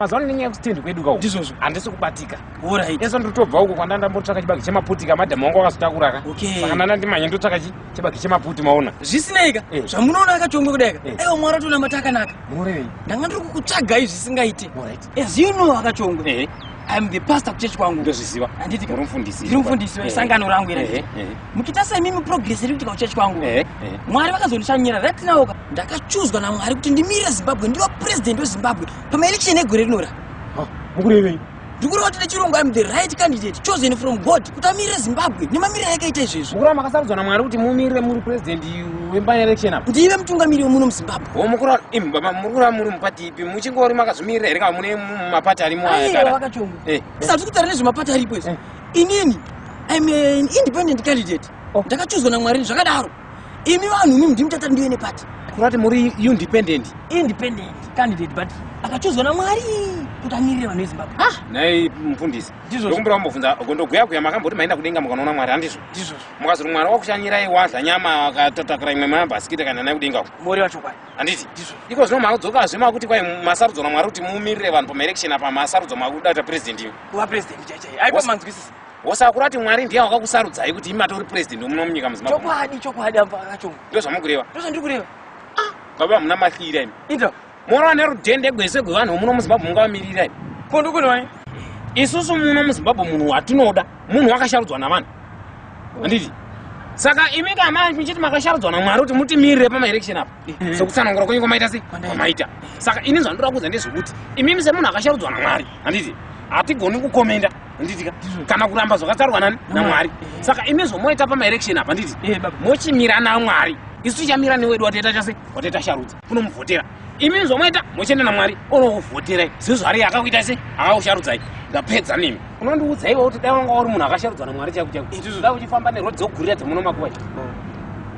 Mazano ninge kustendi kwedu kawo. Ndizvozvo. Handisi kubatika. Alright. Yeso ndotobva uko kwandanda mbotsvaka chibagi chemaputi kamadhamu wangu akazotakura ka. Okay. Saka ndanda ndimanya ndotsvaka chibagi chemaputi maona. Zvisineka. Zvamunoona Kachongwe kudai ka. Aiwa mwari tona matakanaka. Munorevei? Ndanga ndiri kukutsvaga izvi zvisingaite. Alright. As you know Kachongwe. I'm the pastor kuchechi kwangu. Ndozviziva. Handiti ka. Uri mufundisi. Ndiri mufundisi wesangano rangu iri. Mukitasa imimi progress iri kutika kuchechi kwangu. Mwari vakazondishanyira right now ka. Ndakachuzwa naMwari kuti ndimirire Zimbabwe ndiva president weZimbabwe pamaelection egore rinora. Mukurevei? Ndikureva kuti nechirungu I'm the right candidate chosen from God kuti amirire Zimbabwe nemamirire yakaita izvezvo. Mukura makasarudzwa naMwari kuti mumirire muri president wembanya election apa. Ndive mutungamiriri wemuno muZimbabwe. Mukura baba mukura muri mupati ipi muchingori makazomirira here kana mune mapati arimo ayakada. Vakachongwe. Isati kutaura nezvemapati aripo izvi. Inini I'm an independent candidate. Ndakachuzwa naMwari zvakadaro. Imi vanhu mimi ndimutata ndiwe nepati. Kurati muri independent candidate but akachuzwa naMwari kuti amirire vanhu veZimbabwe. Nai mufundisi. Ndokumbira kumbobvunza gondogweya kuya makamboti maenda kudenga mukanoona Mwari handizvo. Mukazoti Mwari wakushanyirai wadla nyama akatotakura imwe mabhasikiti kana nai kudenga uko. Mori wacho kwai. Handiti. Iko zvino makudzokazve makuti kwai masarudzwa naMwari kuti mumirire vanhu pamaelection apa masarudzwa makudata president iwe. Kuva president chaichai. Aipo manzwisisa. Wosakurati Mwari ndiye wakakusarudzai kuti imi atori president muno munyika muZimbabwe. Chokwadi apa Kachongwe. Ndozvamukureva. Ndozvandiri kureva. Baba muna mahlira imi. Ita. Mora nerudhende gwese gwevanhu muno muZimbabwe mungamirira imi. Kondukunoi. Isusu muno muZimbabwe munhu watinoda munhu wakasharudzwa navanhu. Handiti. Saka imi kama michiti makasharudzwa naMwari kuti mutimirire pamaelection apa. Sokutsanangura kwenyu kwamaita sei? Kwamaita. Saka ini zvandinoda kuudza ndezvekuti imi semunhu akasharudzwa naMwari. Handiti. Hatigoni kukomenda. Handiti kana kuramba zvakatarwa nani naMwari. Saka imi zvomoita pamaelection apa handiti. Mochimira naMwari. Isu tichamira newedu wateta chase wateta sharudza kunomuvhotera. Imi zvomoita mochenda naMwari onovhoterai. Zvezvari akakuita sei akakusharudzai. Ndapedza nemi. Unondiudza iwe kuti dai wanga uri munhu akasharudzwa naMwari chaiko chaiko. Ndizvo uchifamba nerodzi dzokugurira dzemuno makuwa.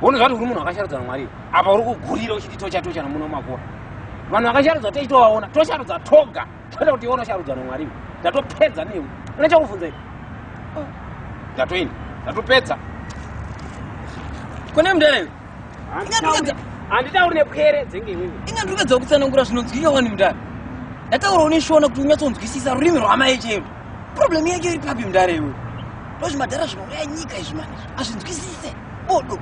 Unozva kuti uri munhu akasharudzwa naMwari. Apa uri kugurira uchiti tocha nemuno makuwa. Vanhu vakasharudzwa teitovaona tosharudza toga. Toda kuti iwe unosharudzwa naMwari. Ndatopedza newe. Unocha kufunza iwe. Ndatoini. Ndatopedza. Kone mudare. Handida uri nepwere dzenge iwewe. Ingandikedza kutsanangura zvinonzwika wani mudare. Ndataura uneshona kuti unyatsonzwisisa rurimi rwamai chero. Problem yake iri papi mudare iwe. Ndozvimadhara zvinouya nyika izvi mani. Azvinzwisise. Bodo.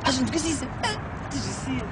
Azvinzwisise. Tizvisiye.